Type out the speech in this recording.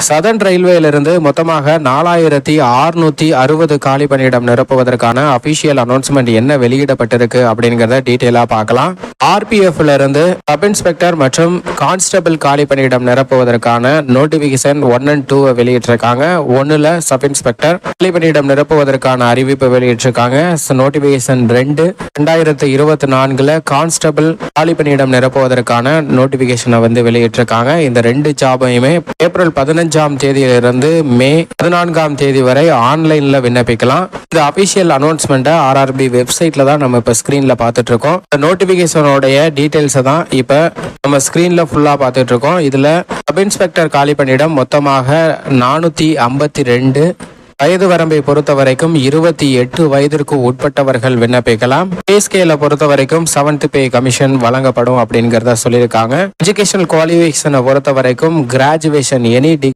Southern ரயில்வேலிருந்து மொத்தமாக 4660 காலி பணியிடம் நிரப்புவதற்கான அபிஷியல் அனௌன்ஸ்மெண்ட் என்ன வெளியிடப்பட்டிருக்கு அப்படிங்கறத டீடைலா பார்க்கலாம். ஆர்பிஎஃப்ல இருந்து சப் இன்ஸ்பெக்டர் மற்றும் கான்ஸ்டபிள் காலி பணியிடம் நிரப்புவதற்கான நோட்டிபிகேஷன் 1 and 2 வெளியிட்டிருக்காங்க. 1ல சப் இன்ஸ்பெக்டர் காலி பணியிடம் நிரப்புவதற்கான அறிவிப்பு வெளியிட்டிருக்காங்க. நோட்டிபிகேஷன் 2 2024ல கான்ஸ்டபிள் காலி பணியிடம் நிரப்புவதற்கான நோட்டிபிகேஷனை வெளியிட்டிருக்காங்க. இந்த 2 ஜாபையுமே ஏப்ரல் 15ஆம் தேதியிலிருந்து மே 14ஆம் தேதி வரை ஆன்லைன்ல விண்ணப்பிக்கலாம். இந்த அபிஷியல் அனௌன்ஸ்மெண்ட்டை ஆர்ஆர்பி வெப்சைட்ல தான் நம்ம இப்ப ஸ்கிரீன்ல பார்த்துட்டு இருக்கோம். இந்த நோட்டிபிகேஷனோடைய டீடைல்ஸ் தான் இப்ப நம்ம ஸ்கிரீன்ல ஃபுல்லா பார்த்துட்டு இருக்கோம். இதுல சப் இன்ஸ்பெக்டர் காலி பணியிடம் மொத்தமாக 452. வயது வரம்பை பொறுத்த வரைக்கும் 28 வயதிற்கு உட்பட்டவர்கள் விண்ணப்பிக்கலாம். பே ஸ்கேலை பொறுத்த வரைக்கும் 7th பே கமிஷன் வழங்கப்படும் அப்படிங்கறத சொல்லியிருக்காங்க. எஜுகேஷனல் குவாலிஃபிகேஷனை பொறுத்த வரைக்கும் கிராஜுவேஷன் எனி